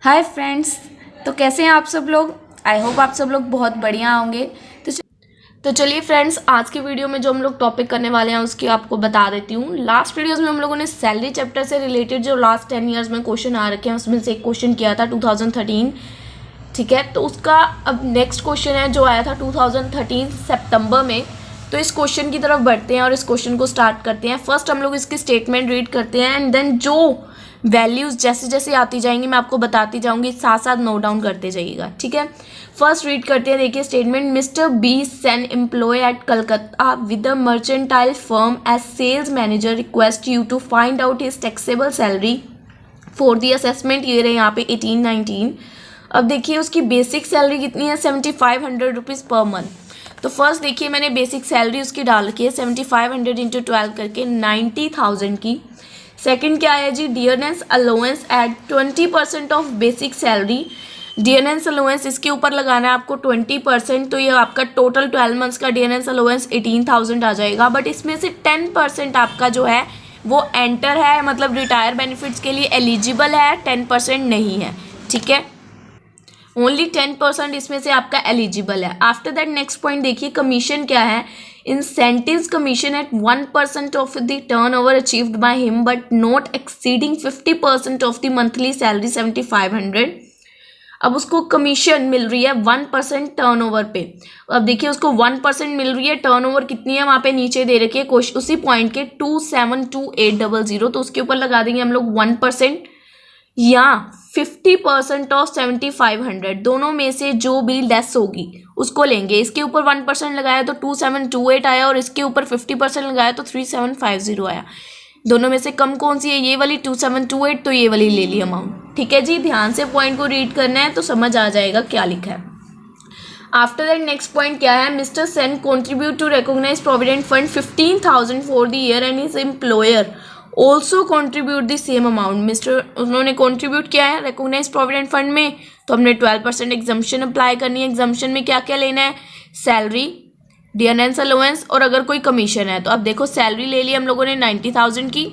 Hi friends. तो कैसे हैं आप सब लोग। आई होप आप सब लोग बहुत बढ़िया होंगे। तो चलिए फ्रेंड्स, आज की वीडियो में जो हम लोग टॉपिक करने वाले हैं उसकी आपको बता देती हूँ। लास्ट वीडियोस में हम लोगों ने सैलरी चैप्टर से रिलेटेड जो लास्ट 10 ईयर्स में क्वेश्चन आ रखे हैं उसमें से एक क्वेश्चन किया था 2013। ठीक है, तो उसका अब नेक्स्ट क्वेश्चन है जो आया था 2013 सितंबर में। तो इस क्वेश्चन की तरफ बढ़ते हैं और इस क्वेश्चन को स्टार्ट करते हैं। फर्स्ट हम लोग इसकी स्टेटमेंट रीड करते हैं एंड देन जो वैल्यूज़ जैसे जैसे आती जाएंगी मैं आपको बताती जाऊंगी, साथ साथ नोट डाउन करते जाइएगा। ठीक है, फर्स्ट रीड करते हैं। देखिए statement, Mister B Sen employ at Calcutta with the mercantile firm as sales manager request you to find out his taxable salary for the assessment year है यहाँ पे 18-19। अब देखिए उसकी बेसिक सैलरी कितनी है, 7500 रुपीज़ पर मंथ। तो फर्स्ट देखिए मैंने बेसिक सैलरी उसकी डाल रखी है 7500 इंटू 12 करके 90,000 की। सेकंड क्या है जी, dearness allowance at 20% of basic salary. Dearness allowance इसके ऊपर लगाना है आपको 20%, तो ये आपका टोटल 12 मंथ्स का डियरनेस अलाउंस 18,000 आ जाएगा। बट इसमें से 10% आपका जो है वो एंटर है, मतलब रिटायर बेनिफिट्स के लिए एलिजिबल है, 10% नहीं है। ठीक है, ओनली 10% इसमें से आपका एलिजिबल है। आफ्टर दैट नेक्स्ट पॉइंट देखिए, कमीशन क्या है, incentives commission at 1% of the turnover achieved by him but not exceeding 50% of the monthly salary 7500। अब उसको कमीशन मिल रही है 1% टर्नओवर पे। अब देखिए उसको 1% मिल रही है, टर्नओवर कितनी है वहाँ पे नीचे दे रखी है उसी पॉइंट के 272800, तो उसके ऊपर लगा देंगे हम लोग 1% या 50% ऑफ 7500, दोनों में से जो भी लेस होगी उसको लेंगे। इसके ऊपर 1% लगाया तो 2728 आया और इसके ऊपर 50% लगाया तो 3750 आया। दोनों में से कम कौन सी है, ये वाली 2728, तो ये वाली ले ली अमाउंट। ठीक है जी, ध्यान से पॉइंट को रीड करना है तो समझ आ जाएगा क्या लिखा है। आफ्टर दैट नेक्स्ट पॉइंट क्या है, mister Sen contribute to recognise provident fund 15,000 for the year and his employer also contribute the same amount. Mister उन्होंने कॉन्ट्रीब्यूट किया है रिकॉग्नाइज प्रोविडेंट फंड में, तो हमने 12% एग्जम्पशन अप्लाई करनी है। एग्जम्पशन में क्या क्या लेना है, सैलरी, डियरनेस अलाउंस और अगर कोई कमीशन है। तो अब देखो सैलरी ले ली हम लोगों ने 90,000 की।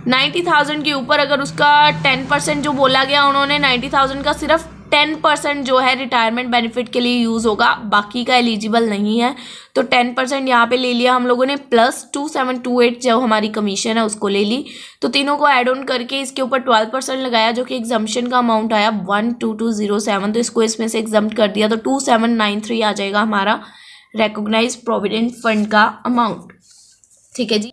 90,000 के ऊपर अगर उसका 10% जो बोला गया उन्होंने, 90,000 का सिर्फ 10% जो है रिटायरमेंट बेनिफिट के लिए यूज़ होगा, बाकी का एलिजिबल नहीं है। तो 10% यहाँ पे ले लिया हम लोगों ने, प्लस 2728 जो हमारी कमीशन है उसको ले ली। तो तीनों को ऐड ऑन करके इसके ऊपर 12% लगाया जो कि एग्जम्पशन का अमाउंट आया 12207, तो इसको इसमें से एग्जम्प्ट कर दिया तो 2793 आ जाएगा हमारा रिकॉग्नाइज प्रोविडेंट फंड का अमाउंट। ठीक है जी।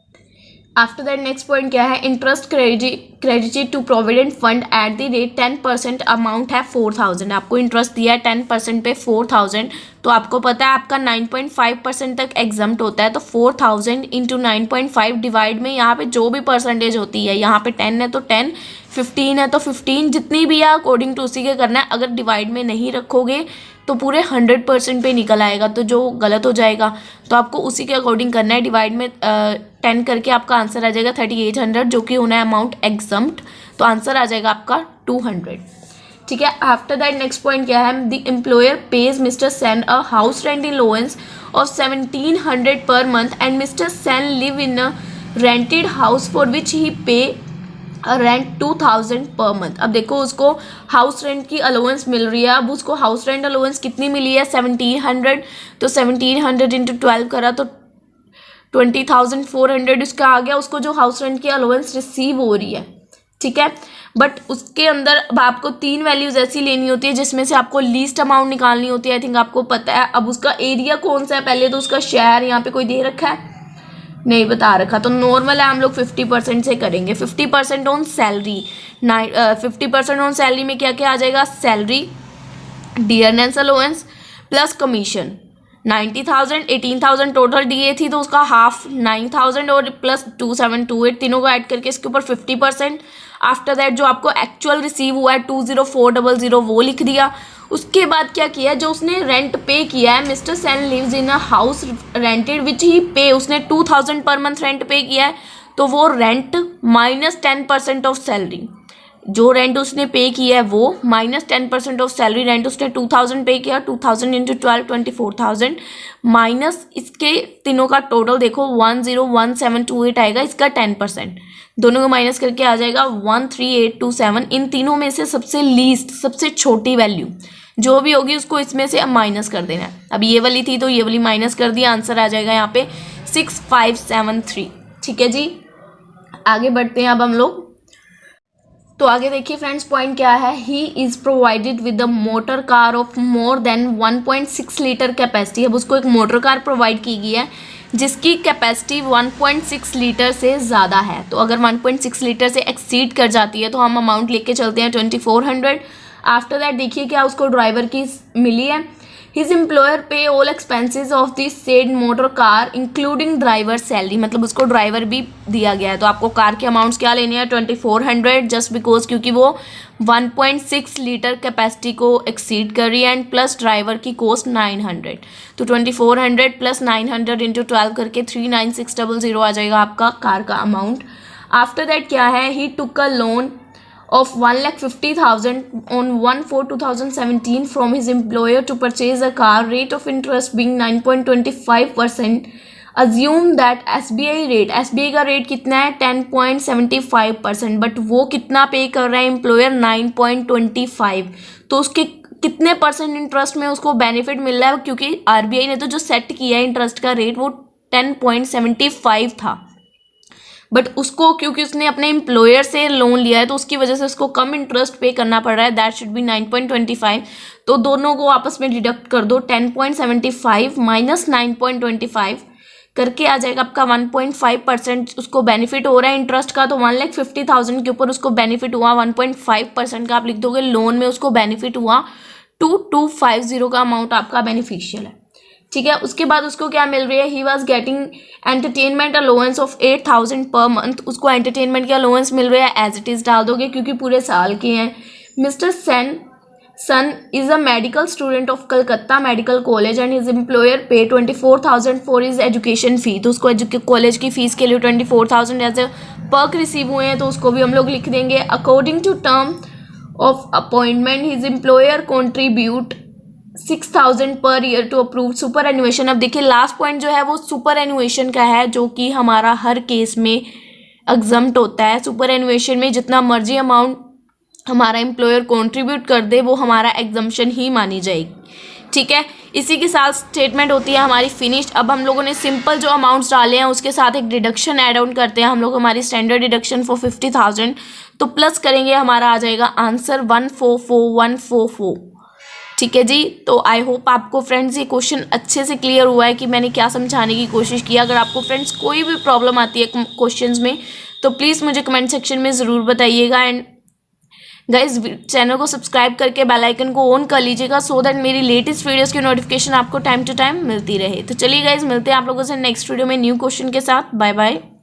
आफ्टर दैट नेक्स्ट पॉइंट क्या है, interest credited to provident fund at the rate 10%, amount है 4000। आपको इंटरेस्ट दिया है 10% पे 4000, तो आपको पता है आपका 9.5% तक एग्जम्प्ट होता है। तो 4000 इंटू 9.5 डिवाइड में यहाँ पे जो भी परसेंटेज होती है, यहाँ पे 10 है तो 10, 15 है तो 15, जितनी भी है अकॉर्डिंग टू उसी के करना है। अगर डिवाइड में नहीं रखोगे तो पूरे 100% पे निकल आएगा, तो जो गलत हो जाएगा। तो आपको उसी के अकॉर्डिंग करना है, डिवाइड में 10 करके आपका आंसर आ जाएगा 3800, जो कि होना है अमाउंट एग्जम्प्ट। तो आंसर आ जाएगा आपका 200। ठीक है, आफ्टर दैट नेक्स्ट पॉइंट क्या है, the employer pays Mr Sen a house rent allowance of 1700 per month and Mr Sen live in a rented house for which he pay rent 2000 per month. अब देखो उसको हाउस रेंट की allowance मिल रही है। अब उसको हाउस रेंट अलाउंस कितनी मिली है, 1700, तो 1700 इंटू 12 करा तो 20,400 उसका आ गया, उसको जो हाउस रेंट की अलाउंस रिसीव हो रही है। ठीक है, बट उसके अंदर अब आपको 3 वैल्यूज ऐसी लेनी होती है जिसमें से आपको लीस्ट अमाउंट निकालनी होती है। आई थिंक आपको पता है। अब उसका एरिया कौन सा है, पहले तो उसका शहर यहाँ पे कोई दे रखा है, नहीं बता रखा, तो नॉर्मल है, हम लोग 50% से करेंगे। 50% ऑन सैलरी, 50% ऑन सैलरी में क्या क्या आ जाएगा, salary, dearness allowance plus commission. 90,000, 18,000 total दिए थी तो उसका हाफ 9,000 और प्लस 2728, तीनों को ऐड करके इसके ऊपर 50%। आफ्टर दैट जो आपको एक्चुअल रिसीव हुआ है 20400 वो लिख दिया। उसके बाद क्या किया, जो उसने रेंट पे किया है, mister Sen lives in a house rented which he pay, उसने 2000 पर मंथ रेंट पे किया है, तो वो रेंट माइनस 10% ऑफ सैलरी, जो रेंट उसने पे किया है वो माइनस 10% ऑफ सैलरी। रेंट उसने 2000 पे किया, 2000 इंटू 12 24,000 माइनस इसके तीनों का टोटल देखो 101728 आएगा, इसका 10%। दोनों को माइनस करके आ जाएगा 13827। इन तीनों में से सबसे लीस्ट, सबसे छोटी वैल्यू जो भी होगी उसको इसमें से माइनस कर देना है। अब ये वाली थी तो ये वाली माइनस कर दिया, आंसर आ जाएगा यहाँ पे 6573। ठीक है जी, आगे बढ़ते हैं अब हम लोग। तो आगे देखिए फ्रेंड्स, पॉइंट क्या है। He is provided with the motor car of more than 1.6 litre capacity. अब उसको एक मोटर कार प्रोवाइड की गई है जिसकी कैपेसिटी 1.6 लीटर से ज़्यादा है। तो अगर 1.6 लीटर से एक्सीड कर जाती है तो हम अमाउंट लेके चलते हैं 2400। आफ्टर दैट देखिए क्या उसको ड्राइवर की मिली है। हिज एम्प्लॉयर पे all expenses of this said motor car including driver salary, मतलब उसको ड्राइवर भी दिया गया है। तो आपको कार के अमाउंट्स क्या लेने हैं 2400, जस्ट बिकॉज क्योंकि वो 1.6 लीटर कैपेसिटी को एक्सीड कर रही है, एंड प्लस ड्राइवर की कॉस्ट 900। तो 2400 प्लस 900 इंटू 12 करके 39600 आ जाएगा आपका कार का अमाउंट। आफ्टर दैट क्या है, ही टुक अ loan of 1,50,000 on 1/4/2017 from his employer to purchase a car, rate of interest being 9.25%. Assume that SBI rate, SBI का रेट कितना है 10.75%, बट वो कितना पे कर रहा है एम्प्लॉयर 9.25। तो उसके कितने परसेंट इंटरेस्ट में उसको बेनिफिट मिल रहा है, क्योंकि RBI ने तो जो सेट किया है इंटरेस्ट का रेट वो 10.75 था, बट उसको क्योंकि उसने अपने एम्प्लॉयर से लोन लिया है तो उसकी वजह से उसको कम इंटरेस्ट पे करना पड़ रहा है। That should be 9.25। तो दोनों को आपस में डिडक्ट कर दो, 10.75 माइनस 9.25 करके आ जाएगा आपका 1.5% उसको बेनिफिट हो रहा है इंटरेस्ट का। तो 1,50,000 के ऊपर उसको बेनिफिट हुआ 1.5% का, आप लिख दोगे लोन में उसको बेनिफिट हुआ 2250 का अमाउंट आपका बेनिफिशियल है। ठीक है, उसके बाद उसको क्या मिल रही है, he was getting entertainment allowance of 8,000 per month. उसको एंटरटेनमेंट के अलाउंस मिल रहा है, एज इट इज़ डाल दोगे क्योंकि पूरे साल के हैं। Mister Sen is a medical student of Calcutta medical college and his employer pay 24,000 for his education फ़ी। तो उसको कॉलेज की फ़ीस के लिए 24,000 एज ए पर्क रिसीव हुए हैं, तो उसको भी हम लोग लिख देंगे। According to term of appointment his employer contribute 6,000 per year to approve superannuation. अब देखिए लास्ट पॉइंट जो है वो सुपर एनुएशन का है, जो कि हमारा हर केस में एग्जम्प्ट होता है। सुपर एनुएशन में जितना मर्जी अमाउंट हमारा एम्प्लॉयर कंट्रीब्यूट कर दे वो हमारा एग्जम्पशन ही मानी जाएगी। ठीक है, इसी के साथ स्टेटमेंट होती है हमारी फिनिश्ड। अब हम लोगों ने सिंपल जो अमाउंट्स डाले हैं उसके साथ एक डिडक्शन ऐड ऑन करते हैं हम लोग, हमारी स्टैंडर्ड डिडक्शन फॉर 50,000। तो प्लस करेंगे, हमारा आ जाएगा आंसर 144,144। ठीक है जी, तो आई होप आपको फ्रेंड्स ये क्वेश्चन अच्छे से क्लियर हुआ है कि मैंने क्या समझाने की कोशिश की। अगर आपको फ्रेंड्स कोई भी प्रॉब्लम आती है क्वेश्चंस में तो प्लीज़ मुझे कमेंट सेक्शन में ज़रूर बताइएगा। एंड गाइज चैनल को सब्सक्राइब करके बेल आइकन को ऑन कर लीजिएगा, सो दैट मेरी लेटेस्ट वीडियोस की नोटिफिकेशन आपको टाइम टू टाइम मिलती रहे। तो चलिए गाइज मिलते हैं आप लोगों से नेक्स्ट वीडियो में न्यू क्वेश्चन के साथ। Bye bye.